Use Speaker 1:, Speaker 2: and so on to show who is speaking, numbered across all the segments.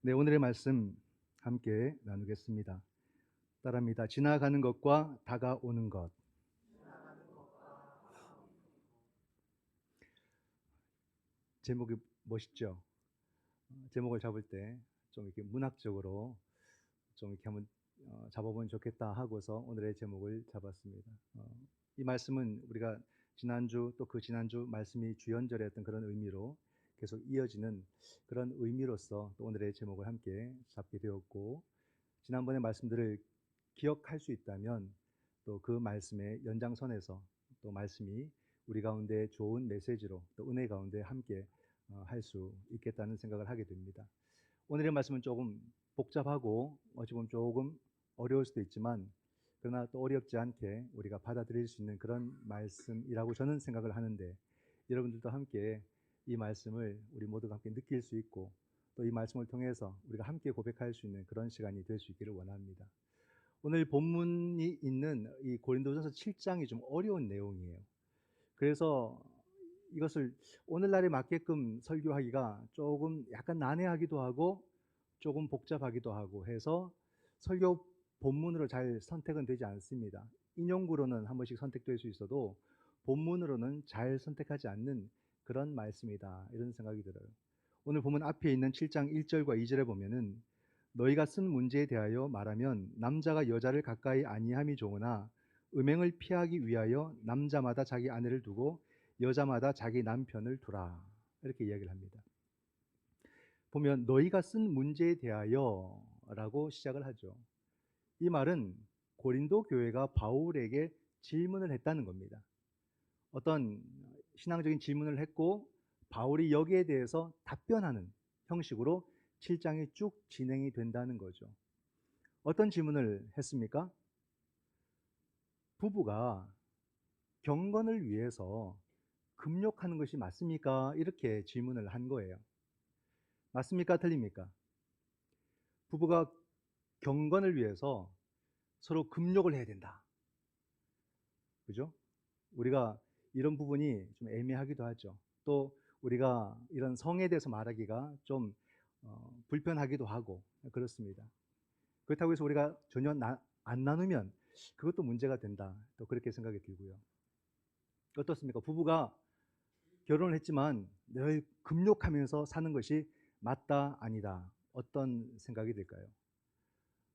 Speaker 1: 네, 오늘의 말씀 함께 나누겠습니다. 따라합니다. 지나가는 것과 다가오는 것. 제목이 멋있죠? 제목을 잡을 때 좀 이렇게 문학적으로 좀 이렇게 한번 잡아보면 좋겠다 하고서 오늘의 제목을 잡았습니다. 이 말씀은 우리가 지난주 또 그 지난주 말씀이 주연절이었던 그런 의미로 계속 이어지는 그런 의미로서 또 오늘의 제목을 함께 잡게 되었고, 지난번의 말씀들을 기억할 수 있다면 또 그 말씀의 연장선에서 또 말씀이 우리 가운데 좋은 메시지로 또 은혜 가운데 함께 할 수 있겠다는 생각을 하게 됩니다. 오늘의 말씀은 조금 복잡하고 어찌 보면 조금 어려울 수도 있지만, 그러나 또 어렵지 않게 우리가 받아들일 수 있는 그런 말씀이라고 저는 생각을 하는데, 여러분들도 함께 이 말씀을 우리 모두가 함께 느낄 수 있고 또 이 말씀을 통해서 우리가 함께 고백할 수 있는 그런 시간이 될 수 있기를 원합니다. 오늘 본문이 있는 이 고린도전서 7장이 좀 어려운 내용이에요. 그래서 이것을 오늘날에 맞게끔 설교하기가 조금 약간 난해하기도 하고 조금 복잡하기도 하고 해서 설교 본문으로 잘 선택은 되지 않습니다. 인용구로는 한 번씩 선택될 수 있어도 본문으로는 잘 선택하지 않는 그런 말씀이다, 이런 생각이 들어요. 오늘 본문 앞에 있는 7장 1절과 2절에 보면은 너희가 쓴 문제에 대하여 말하면 남자가 여자를 가까이 아니함이 좋으나 음행을 피하기 위하여 남자마다 자기 아내를 두고 여자마다 자기 남편을 두라, 이렇게 이야기를 합니다. 보면 너희가 쓴 문제에 대하여 라고 시작을 하죠. 이 말은 고린도 교회가 바울에게 질문을 했다는 겁니다. 어떤 신앙적인 질문을 했고 바울이 여기에 대해서 답변하는 형식으로 7장이 쭉 진행이 된다는 거죠. 어떤 질문을 했습니까? 부부가 경건을 위해서 금욕하는 것이 맞습니까? 이렇게 질문을 한 거예요. 맞습니까? 틀립니까? 부부가 경건을 위해서 서로 금욕을 해야 된다, 그죠? 우리가 이런 부분이 좀 애매하기도 하죠. 또 우리가 이런 성에 대해서 말하기가 좀 불편하기도 하고 그렇습니다. 그렇다고 해서 우리가 전혀 안 나누면 그것도 문제가 된다, 또 그렇게 생각이 들고요. 어떻습니까? 부부가 결혼을 했지만 늘 금욕하면서 사는 것이 맞다, 아니다, 어떤 생각이 들까요?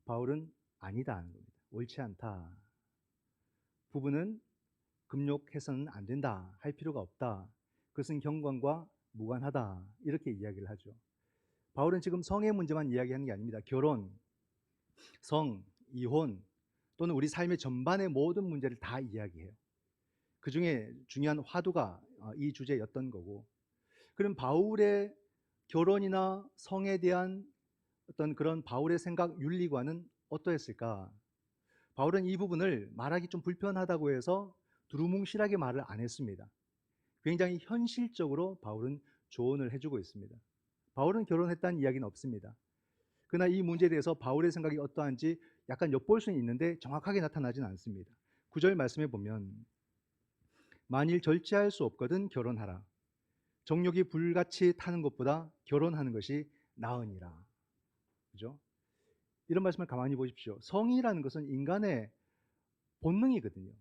Speaker 1: 바울은 아니다 하는 겁니다. 옳지 않다. 부부는 금욕해서는 안 된다, 할 필요가 없다, 그것은 경건과 무관하다, 이렇게 이야기를 하죠. 바울은 지금 성의 문제만 이야기하는 게 아닙니다. 결혼, 성, 이혼 또는 우리 삶의 전반의 모든 문제를 다 이야기해요. 그 중에 중요한 화두가 이 주제였던 거고, 그럼 바울의 결혼이나 성에 대한 어떤 그런 바울의 생각 윤리관은 어떠했을까? 바울은 이 부분을 말하기 좀 불편하다고 해서 두루뭉실하게 말을 안 했습니다. 굉장히 현실적으로 바울은 조언을 해주고 있습니다. 바울은 결혼했다는 이야기는 없습니다. 그러나 이 문제에 대해서 바울의 생각이 어떠한지 약간 엿볼 수는 있는데 정확하게 나타나지는 않습니다. 9절 말씀에 보면 만일 절제할 수 없거든 결혼하라. 정욕이 불같이 타는 것보다 결혼하는 것이 나으니라. 그죠? 이런 말씀을 가만히 보십시오. 성이라는 것은 인간의 본능이거든요.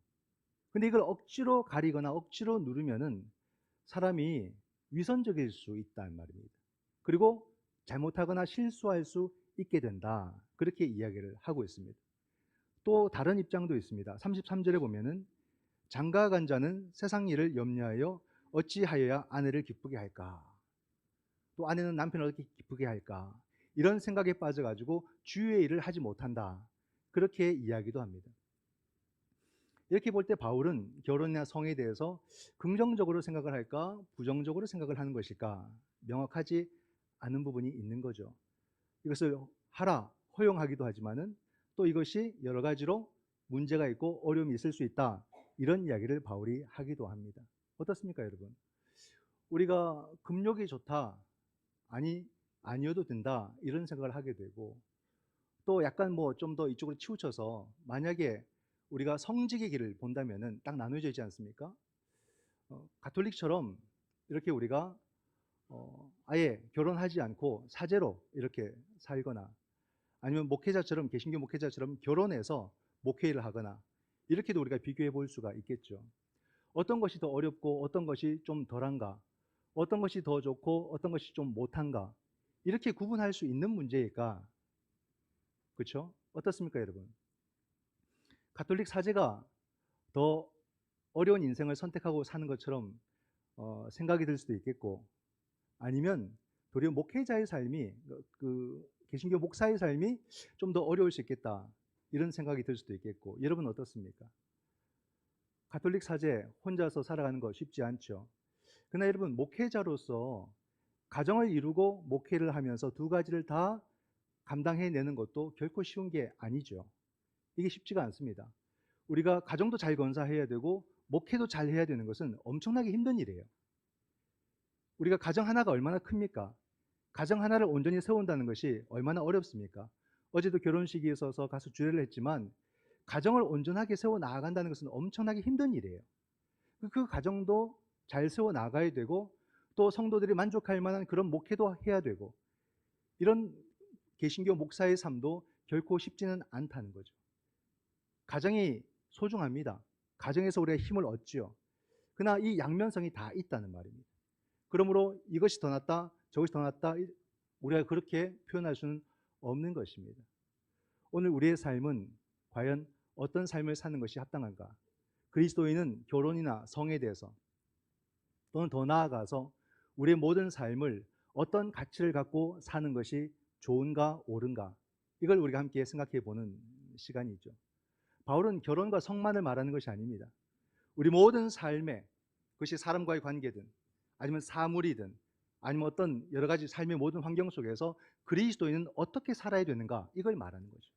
Speaker 1: 근데 이걸 억지로 가리거나 억지로 누르면은 사람이 위선적일 수 있다는 말입니다. 그리고 잘못하거나 실수할 수 있게 된다, 그렇게 이야기를 하고 있습니다. 또 다른 입장도 있습니다. 33절에 보면은 장가간 자는 세상 일을 염려하여 어찌하여야 아내를 기쁘게 할까, 또 아내는 남편을 어떻게 기쁘게 할까, 이런 생각에 빠져가지고 주의 일을 하지 못한다, 그렇게 이야기도 합니다. 이렇게 볼 때 바울은 결혼이나 성에 대해서 긍정적으로 생각을 할까 부정적으로 생각을 하는 것일까 명확하지 않은 부분이 있는 거죠. 이것을 하라, 허용하기도 하지만은 또 이것이 여러 가지로 문제가 있고 어려움이 있을 수 있다, 이런 이야기를 바울이 하기도 합니다. 어떻습니까, 여러분? 우리가 금욕이 좋다, 아니어도 된다, 이런 생각을 하게 되고, 또 약간 뭐 좀 더 이쪽으로 치우쳐서 만약에 우리가 성직의 길을 본다면은 딱 나눠져 있지 않습니까? 가톨릭처럼 이렇게 우리가 아예 결혼하지 않고 사제로 이렇게 살거나, 아니면 목회자처럼, 개신교 목회자처럼 결혼해서 목회를 하거나, 이렇게도 우리가 비교해 볼 수가 있겠죠. 어떤 것이 더 어렵고 어떤 것이 좀 덜한가, 어떤 것이 더 좋고 어떤 것이 좀 못한가, 이렇게 구분할 수 있는 문제일까? 그렇죠? 어떻습니까, 여러분? 가톨릭 사제가 더 어려운 인생을 선택하고 사는 것처럼 생각이 들 수도 있겠고, 아니면 도리어 목회자의 삶이, 개신교 목사의 삶이 좀 더 어려울 수 있겠다, 이런 생각이 들 수도 있겠고. 여러분 어떻습니까? 가톨릭 사제 혼자서 살아가는 거 쉽지 않죠. 그러나 여러분, 목회자로서 가정을 이루고 목회를 하면서 두 가지를 다 감당해내는 것도 결코 쉬운 게 아니죠. 이게 쉽지가 않습니다. 우리가 가정도 잘 건사해야 되고 목회도 잘 해야 되는 것은 엄청나게 힘든 일이에요. 우리가 가정 하나가 얼마나 큽니까? 가정 하나를 온전히 세운다는 것이 얼마나 어렵습니까? 어제도 결혼식에 있어서 가서 주례를 했지만, 가정을 온전하게 세워 나아간다는 것은 엄청나게 힘든 일이에요. 그 가정도 잘 세워 나가야 되고, 또 성도들이 만족할 만한 그런 목회도 해야 되고, 이런 개신교 목사의 삶도 결코 쉽지는 않다는 거죠. 가정이 소중합니다. 가정에서 우리가 힘을 얻지요. 그러나 이 양면성이 다 있다는 말입니다. 그러므로 이것이 더 낫다, 저것이 더 낫다, 우리가 그렇게 표현할 수는 없는 것입니다. 오늘 우리의 삶은 과연 어떤 삶을 사는 것이 합당한가? 그리스도인은 결혼이나 성에 대해서, 또는 더 나아가서 우리의 모든 삶을 어떤 가치를 갖고 사는 것이 좋은가 옳은가, 이걸 우리가 함께 생각해 보는 시간이죠. 바울은 결혼과 성만을 말하는 것이 아닙니다. 우리 모든 삶에, 그것이 사람과의 관계든 아니면 사물이든 아니면 어떤 여러 가지 삶의 모든 환경 속에서 그리스도인은 어떻게 살아야 되는가, 이걸 말하는 거죠.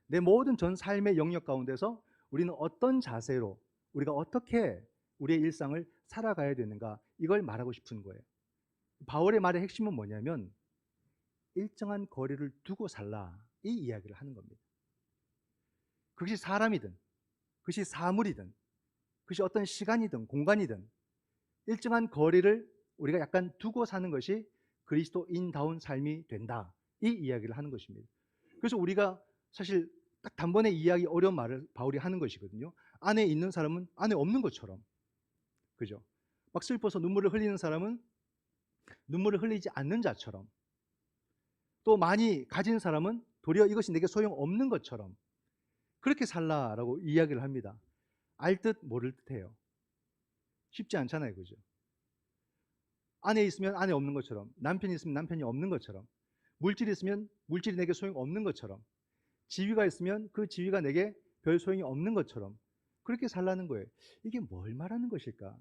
Speaker 1: 내 모든 전 삶의 영역 가운데서 우리는 어떤 자세로, 우리가 어떻게 우리의 일상을 살아가야 되는가, 이걸 말하고 싶은 거예요. 바울의 말의 핵심은 뭐냐면 일정한 거리를 두고 살라, 이 이야기를 하는 겁니다. 그것이 사람이든 그것이 사물이든 그것이 어떤 시간이든 공간이든 일정한 거리를 우리가 약간 두고 사는 것이 그리스도인다운 삶이 된다, 이 이야기를 하는 것입니다. 그래서 우리가 사실 딱 단번에 이해하기 어려운 말을 바울이 하는 것이거든요. 안에 있는 사람은 안에 없는 것처럼, 그죠? 막 슬퍼서 눈물을 흘리는 사람은 눈물을 흘리지 않는 자처럼, 또 많이 가진 사람은 도리어 이것이 내게 소용없는 것처럼 그렇게 살라라고 이야기를 합니다. 알듯 모를 듯해요. 쉽지 않잖아요, 그죠? 안에 있으면 안에 없는 것처럼, 남편이 있으면 남편이 없는 것처럼, 물질이 있으면 물질이 내게 소용없는 것처럼, 지위가 있으면 그 지위가 내게 별 소용이 없는 것처럼 그렇게 살라는 거예요. 이게 뭘 말하는 것일까?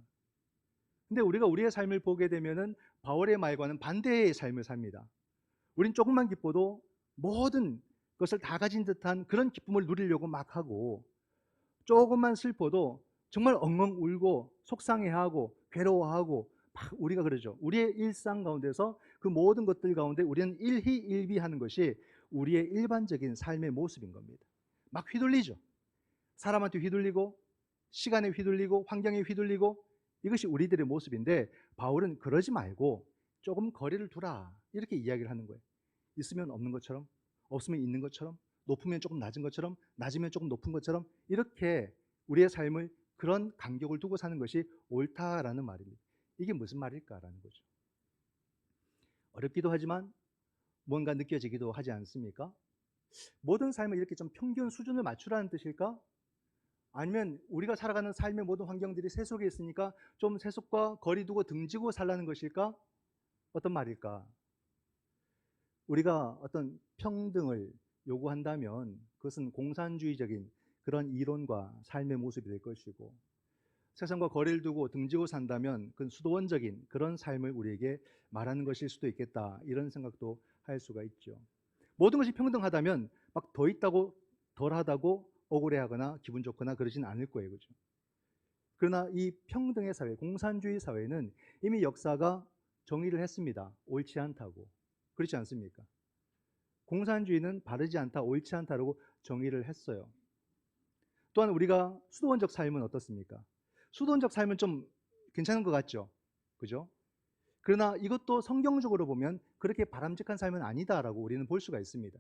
Speaker 1: 근데 우리가 우리의 삶을 보게 되면은 바울의 말과는 반대의 삶을 삽니다. 우린 조금만 기뻐도 모든 것을 다 가진 듯한 그런 기쁨을 누리려고 막 하고, 조금만 슬퍼도 정말 엉엉 울고 속상해하고 괴로워하고 막 우리가 그러죠. 우리의 일상 가운데서 그 모든 것들 가운데 우리는 일희일비하는 것이 우리의 일반적인 삶의 모습인 겁니다. 막 휘둘리죠. 사람한테 휘둘리고 시간에 휘둘리고 환경에 휘둘리고, 이것이 우리들의 모습인데 바울은 그러지 말고 조금 거리를 두라, 이렇게 이야기를 하는 거예요. 있으면 없는 것처럼, 없으면 있는 것처럼, 높으면 조금 낮은 것처럼, 낮으면 조금 높은 것처럼, 이렇게 우리의 삶을 그런 간격을 두고 사는 것이 옳다라는 말입니다. 이게 무슨 말일까라는 거죠. 어렵기도 하지만 뭔가 느껴지기도 하지 않습니까? 모든 삶을 이렇게 좀 평균 수준을 맞추라는 뜻일까? 아니면 우리가 살아가는 삶의 모든 환경들이 세속에 있으니까 좀 세속과 거리 두고 등지고 살라는 것일까? 어떤 말일까? 우리가 어떤 평등을 요구한다면 그것은 공산주의적인 그런 이론과 삶의 모습이 될 것이고, 세상과 거리를 두고 등지고 산다면 그건 수도원적인 그런 삶을 우리에게 말하는 것일 수도 있겠다, 이런 생각도 할 수가 있죠. 모든 것이 평등하다면 막 더 있다고 덜하다고 억울해하거나 기분 좋거나 그러진 않을 거예요, 그죠? 그러나 이 평등의 사회, 공산주의 사회는 이미 역사가 정의를 했습니다. 옳지 않다고. 그렇지 않습니까? 공산주의는 바르지 않다, 옳지 않다라고 정의를 했어요. 또한 우리가 수도원적 삶은 어떻습니까? 수도원적 삶은 좀 괜찮은 것 같죠? 그죠? 그러나 이것도 성경적으로 보면 그렇게 바람직한 삶은 아니다라고 우리는 볼 수가 있습니다.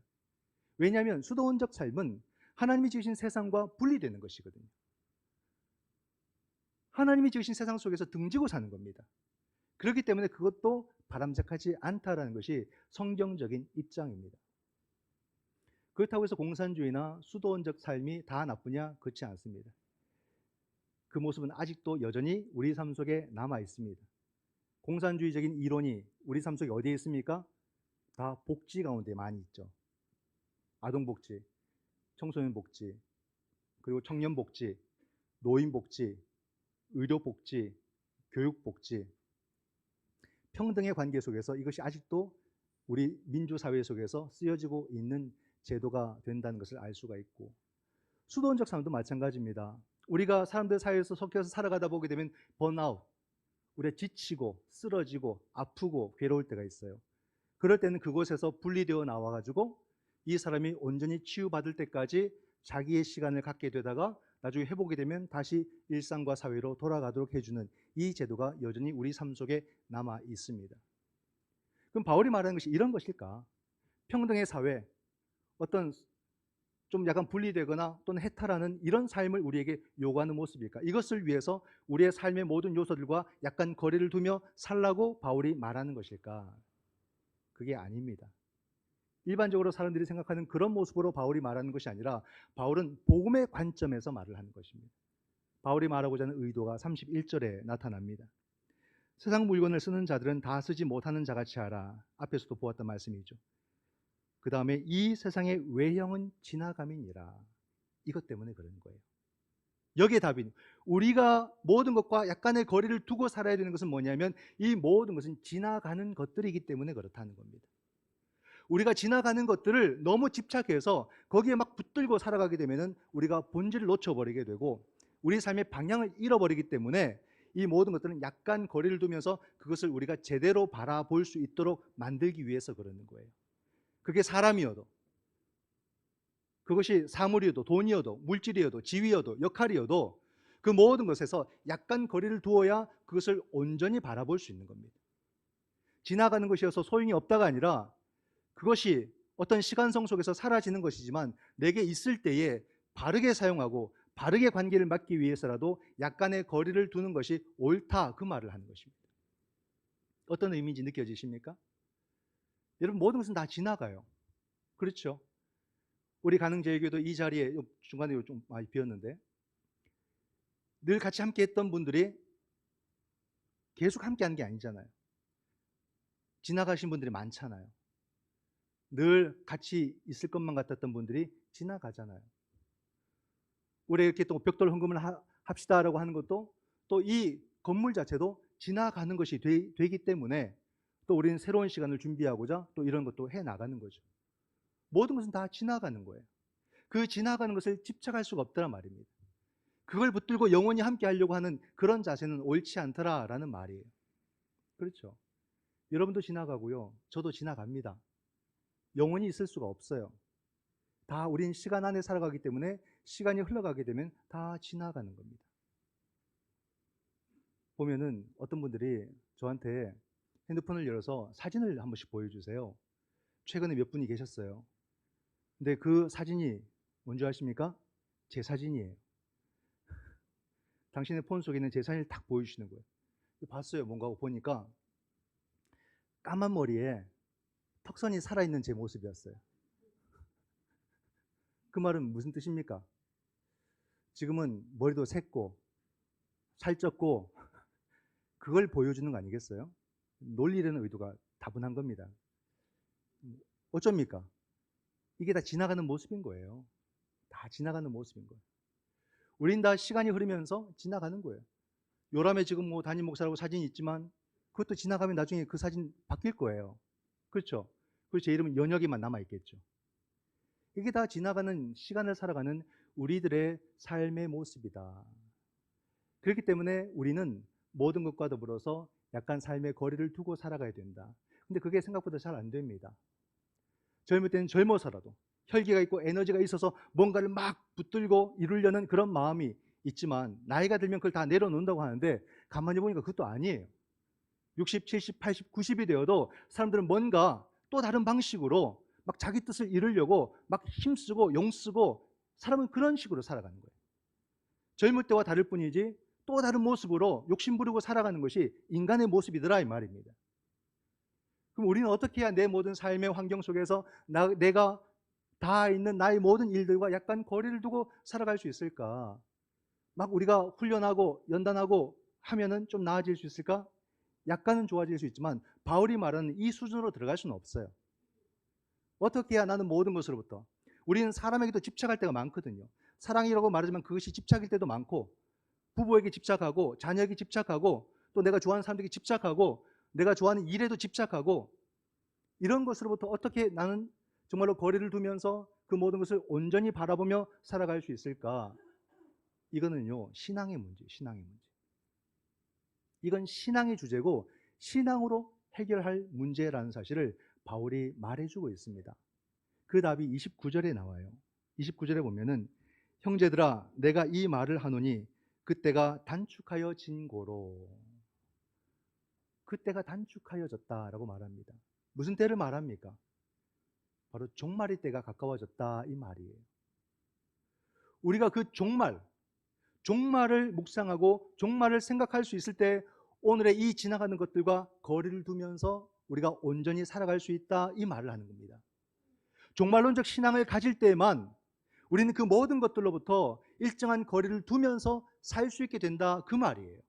Speaker 1: 왜냐하면 수도원적 삶은 하나님이 지으신 세상과 분리되는 것이거든요. 하나님이 지으신 세상 속에서 등지고 사는 겁니다. 그렇기 때문에 그것도 바람직하지 않다라는 것이 성경적인 입장입니다. 그렇다고 해서 공산주의나 수도원적 삶이 다 나쁘냐? 그렇지 않습니다. 그 모습은 아직도 여전히 우리 삶 속에 남아 있습니다. 공산주의적인 이론이 우리 삶 속에 어디에 있습니까? 다 복지 가운데 많이 있죠. 아동복지, 청소년복지, 그리고 청년복지, 노인복지, 의료복지, 교육복지, 평등의 관계 속에서 이것이 아직도 우리 민주사회 속에서 쓰여지고 있는 제도가 된다는 것을 알 수가 있고, 수도원적 삶도 마찬가지입니다. 우리가 사람들 사이에서 섞여서 살아가다 보게 되면 번아웃, 우리가 지치고 쓰러지고 아프고 괴로울 때가 있어요. 그럴 때는 그곳에서 분리되어 나와가지고 이 사람이 온전히 치유받을 때까지 자기의 시간을 갖게 되다가 나중에 회복이 되면 다시 일상과 사회로 돌아가도록 해주는 이 제도가 여전히 우리 삶 속에 남아 있습니다. 그럼 바울이 말하는 것이 이런 것일까? 평등의 사회, 어떤 좀 약간 분리되거나 또는 해탈하는 이런 삶을 우리에게 요구하는 모습일까? 이것을 위해서 우리의 삶의 모든 요소들과 약간 거리를 두며 살라고 바울이 말하는 것일까? 그게 아닙니다. 일반적으로 사람들이 생각하는 그런 모습으로 바울이 말하는 것이 아니라 바울은 복음의 관점에서 말을 하는 것입니다. 바울이 말하고자 하는 의도가 31절에 나타납니다. 세상 물건을 쓰는 자들은 다 쓰지 못하는 자같이 하라. 앞에서도 보았던 말씀이죠. 그 다음에 이 세상의 외형은 지나감이니라. 이것 때문에 그런 거예요. 여기에 답이, 우리가 모든 것과 약간의 거리를 두고 살아야 되는 것은 뭐냐면 이 모든 것은 지나가는 것들이기 때문에 그렇다는 겁니다. 우리가 지나가는 것들을 너무 집착해서 거기에 막 붙들고 살아가게 되면 우리가 본질을 놓쳐버리게 되고 우리 삶의 방향을 잃어버리기 때문에 이 모든 것들은 약간 거리를 두면서 그것을 우리가 제대로 바라볼 수 있도록 만들기 위해서 그러는 거예요. 그게 사람이어도, 그것이 사물이어도, 돈이어도, 물질이어도, 지위여도, 역할이어도 그 모든 것에서 약간 거리를 두어야 그것을 온전히 바라볼 수 있는 겁니다. 지나가는 것이어서 소용이 없다가 아니라 그것이 어떤 시간성 속에서 사라지는 것이지만 내게 있을 때에 바르게 사용하고 바르게 관계를 맺기 위해서라도 약간의 거리를 두는 것이 옳다, 그 말을 하는 것입니다. 어떤 의미인지 느껴지십니까? 여러분, 모든 것은 다 지나가요. 그렇죠? 우리 가능제일교도 이 자리에 중간에 좀 많이 비었는데 늘 같이 함께 했던 분들이 계속 함께 하는 게 아니잖아요. 지나가신 분들이 많잖아요. 늘 같이 있을 것만 같았던 분들이 지나가잖아요. 우리 이렇게 또 벽돌 헌금을 합시다라고 하는 것도 또 이 건물 자체도 지나가는 것이 되기 때문에 또 우리는 새로운 시간을 준비하고자 또 이런 것도 해 나가는 거죠. 모든 것은 다 지나가는 거예요. 그 지나가는 것을 집착할 수가 없다는 말입니다. 그걸 붙들고 영원히 함께 하려고 하는 그런 자세는 옳지 않더라라는 말이에요. 그렇죠? 여러분도 지나가고요. 저도 지나갑니다. 영원히 있을 수가 없어요. 다 우린 시간 안에 살아가기 때문에 시간이 흘러가게 되면 다 지나가는 겁니다. 보면은 어떤 분들이 저한테 핸드폰을 열어서 사진을 한 번씩 보여주세요. 최근에 몇 분이 계셨어요. 근데 그 사진이 뭔지 아십니까? 제 사진이에요. 당신의 폰 속에 있는 제 사진을 딱 보여주시는 거예요. 봤어요. 뭔가 하고 보니까 까만 머리에 턱선이 살아있는 제 모습이었어요. 그 말은 무슨 뜻입니까? 지금은 머리도 샜고 살쪘고 그걸 보여주는 거 아니겠어요? 놀리려는 의도가 다분한 겁니다. 어쩝니까? 이게 다 지나가는 모습인 거예요. 다 지나가는 모습인 거예요. 우린 다 시간이 흐르면서 지나가는 거예요. 요람에 지금 뭐 담임 목사라고 사진이 있지만 그것도 지나가면 나중에 그 사진 바뀔 거예요. 그렇죠? 그리고 제 이름은 연혁이만 남아있겠죠. 이게 다 지나가는 시간을 살아가는 우리들의 삶의 모습이다. 그렇기 때문에 우리는 모든 것과 더불어서 약간 삶의 거리를 두고 살아가야 된다. 근데 그게 생각보다 잘 안 됩니다. 젊을 때는 젊어서라도 혈기가 있고 에너지가 있어서 뭔가를 막 붙들고 이루려는 그런 마음이 있지만 나이가 들면 그걸 다 내려놓는다고 하는데 가만히 보니까 그것도 아니에요. 60, 70, 80, 90이 되어도 사람들은 뭔가 또 다른 방식으로 막 자기 뜻을 이루려고 막 힘쓰고 용쓰고 사람은 그런 식으로 살아가는 거예요. 젊을 때와 다를 뿐이지 또 다른 모습으로 욕심 부리고 살아가는 것이 인간의 모습이더라 이 말입니다. 그럼 우리는 어떻게 해야 내 모든 삶의 환경 속에서 내가 다 있는 나의 모든 일들과 약간 거리를 두고 살아갈 수 있을까? 막 우리가 훈련하고 연단하고 하면은 좀 나아질 수 있을까? 약간은 좋아질 수 있지만 바울이 말하는 이 수준으로 들어갈 수는 없어요. 어떻게 해야 나는 모든 것으로부터, 우리는 사람에게도 집착할 때가 많거든요. 사랑이라고 말하지만 그것이 집착일 때도 많고, 부부에게 집착하고 자녀에게 집착하고 또 내가 좋아하는 사람들에게 집착하고 내가 좋아하는 일에도 집착하고, 이런 것으로부터 어떻게 나는 정말로 거리를 두면서 그 모든 것을 온전히 바라보며 살아갈 수 있을까? 이거는요, 신앙의 문제, 신앙의 문제. 이건 신앙의 주제고 신앙으로 해결할 문제라는 사실을 바울이 말해주고 있습니다. 그 답이 29절에 나와요. 29절에 보면은 형제들아 내가 이 말을 하노니 그때가 단축하여진 고로, 그때가 단축하여졌다라고 말합니다. 무슨 때를 말합니까? 바로 종말의 때가 가까워졌다 이 말이에요. 우리가 그 종말을 묵상하고 종말을 생각할 수 있을 때 오늘의 이 지나가는 것들과 거리를 두면서 우리가 온전히 살아갈 수 있다 이 말을 하는 겁니다. 종말론적 신앙을 가질 때에만 우리는 그 모든 것들로부터 일정한 거리를 두면서 살 수 있게 된다 그 말이에요.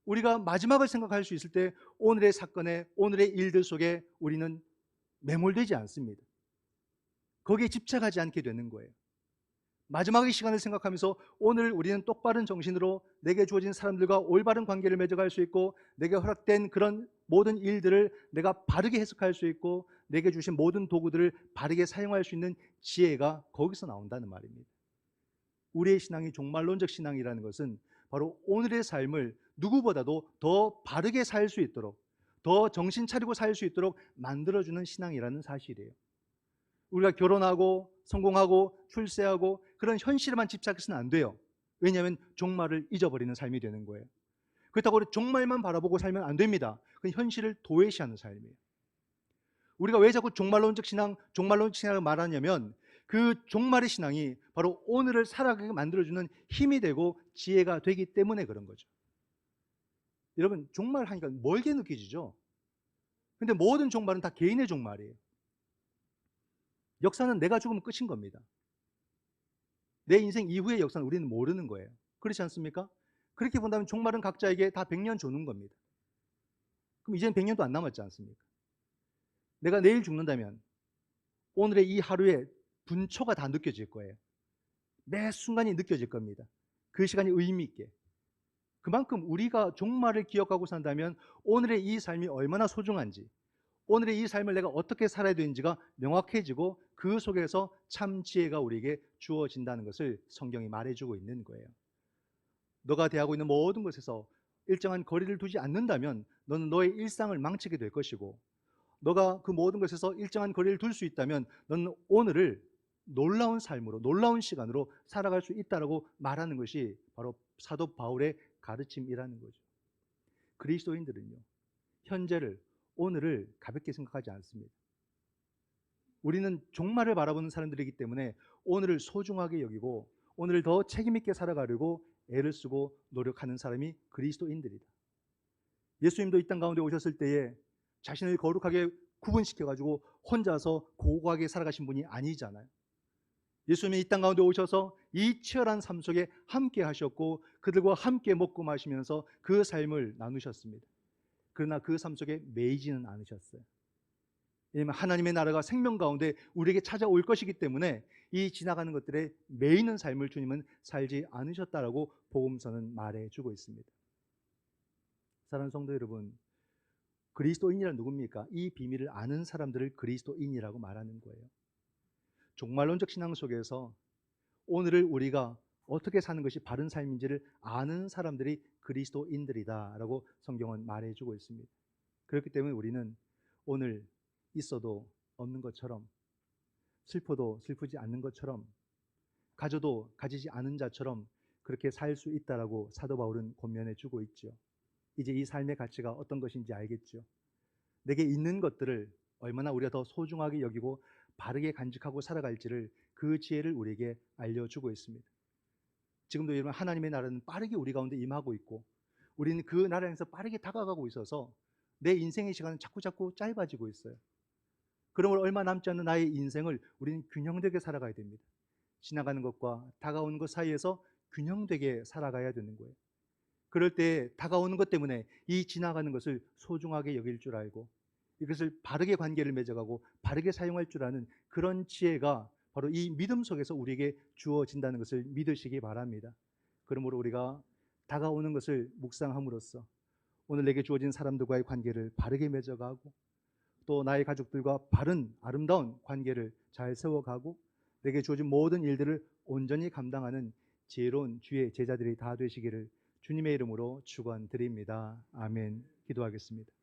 Speaker 1: 우리가 마지막을 생각할 수 있을 때 오늘의 사건에 오늘의 일들 속에 우리는 매몰되지 않습니다. 거기에 집착하지 않게 되는 거예요. 마지막의 시간을 생각하면서 오늘 우리는 똑바른 정신으로 내게 주어진 사람들과 올바른 관계를 맺어갈 수 있고, 내게 허락된 그런 모든 일들을 내가 바르게 해석할 수 있고, 내게 주신 모든 도구들을 바르게 사용할 수 있는 지혜가 거기서 나온다는 말입니다. 우리의 신앙이 종말론적 신앙이라는 것은 바로 오늘의 삶을 누구보다도 더 바르게 살 수 있도록, 더 정신 차리고 살 수 있도록 만들어주는 신앙이라는 사실이에요. 우리가 결혼하고 성공하고 출세하고 그런 현실에만 집착해서는 안 돼요. 왜냐하면 종말을 잊어버리는 삶이 되는 거예요. 그렇다고 우리 종말만 바라보고 살면 안 됩니다. 그건 현실을 도외시하는 삶이에요. 우리가 왜 자꾸 종말론적 신앙을 말하냐면 그 종말의 신앙이 바로 오늘을 살아가게 만들어주는 힘이 되고 지혜가 되기 때문에 그런 거죠. 여러분, 종말 하니까 멀게 느껴지죠? 근데 모든 종말은 다 개인의 종말이에요. 역사는 내가 죽으면 끝인 겁니다. 내 인생 이후의 역사는 우리는 모르는 거예요. 그렇지 않습니까? 그렇게 본다면 종말은 각자에게 다 100년 주는 겁니다. 그럼 이제는 100년도 안 남았지 않습니까? 내가 내일 죽는다면 오늘의 이 하루의 분초가 다 느껴질 거예요. 매 순간이 느껴질 겁니다. 그 시간이 의미 있게. 그만큼 우리가 종말을 기억하고 산다면 오늘의 이 삶이 얼마나 소중한지, 오늘의 이 삶을 내가 어떻게 살아야 되는지가 명확해지고 그 속에서 참 지혜가 우리에게 주어진다는 것을 성경이 말해주고 있는 거예요. 너가 대하고 있는 모든 것에서 일정한 거리를 두지 않는다면 너는 너의 일상을 망치게 될 것이고, 너가 그 모든 것에서 일정한 거리를 둘 수 있다면 너는 오늘을 놀라운 삶으로, 놀라운 시간으로 살아갈 수 있다라고 말하는 것이 바로 사도 바울의 가르침이라는 거죠. 그리스도인들은요, 현재를, 오늘을 가볍게 생각하지 않습니다. 우리는 종말을 바라보는 사람들이기 때문에 오늘을 소중하게 여기고 오늘을 더 책임있게 살아가려고 애를 쓰고 노력하는 사람이 그리스도인들이다. 예수님도 이 땅 가운데 오셨을 때에 자신을 거룩하게 구분시켜가지고 혼자서 고고하게 살아가신 분이 아니잖아요. 예수님이 이 땅 가운데 오셔서 이 치열한 삶 속에 함께 하셨고 그들과 함께 먹고 마시면서 그 삶을 나누셨습니다. 그러나 그 삶 속에 매이지는 않으셨어요. 왜냐하면 하나님의 나라가 생명 가운데 우리에게 찾아올 것이기 때문에 이 지나가는 것들에 매이는 삶을 주님은 살지 않으셨다라고 복음서는 말해주고 있습니다. 사랑하는 성도 여러분, 그리스도인이란 누굽니까? 이 비밀을 아는 사람들을 그리스도인이라고 말하는 거예요. 종말론적 신앙 속에서 오늘을 우리가 어떻게 사는 것이 바른 삶인지를 아는 사람들이 그리스도인들이다라고 성경은 말해주고 있습니다. 그렇기 때문에 우리는 오늘 있어도 없는 것처럼, 슬퍼도 슬프지 않는 것처럼, 가져도 가지지 않은 자처럼 그렇게 살 수 있다라고 사도 바울은 권면해 주고 있죠. 이제 이 삶의 가치가 어떤 것인지 알겠죠. 내게 있는 것들을 얼마나 우리가 더 소중하게 여기고 바르게 간직하고 살아갈지를 그 지혜를 우리에게 알려주고 있습니다. 지금도 여러분 하나님의 나라는 빠르게 우리 가운데 임하고 있고 우리는 그 나라에서 빠르게 다가가고 있어서 내 인생의 시간은 자꾸 짧아지고 있어요. 그러므로 얼마 남지 않는 나의 인생을 우리는 균형되게 살아가야 됩니다. 지나가는 것과 다가오는 것 사이에서 균형되게 살아가야 되는 거예요. 그럴 때 다가오는 것 때문에 이 지나가는 것을 소중하게 여길 줄 알고 이것을 바르게 관계를 맺어가고 바르게 사용할 줄 아는 그런 지혜가 바로 이 믿음 속에서 우리에게 주어진다는 것을 믿으시기 바랍니다. 그러므로 우리가 다가오는 것을 묵상함으로써 오늘 내게 주어진 사람들과의 관계를 바르게 맺어가고 또 나의 가족들과 바른 아름다운 관계를 잘 세워가고 내게 주어진 모든 일들을 온전히 감당하는 지혜로운 주의 제자들이 다 되시기를 주님의 이름으로 축원드립니다. 아멘. 기도하겠습니다.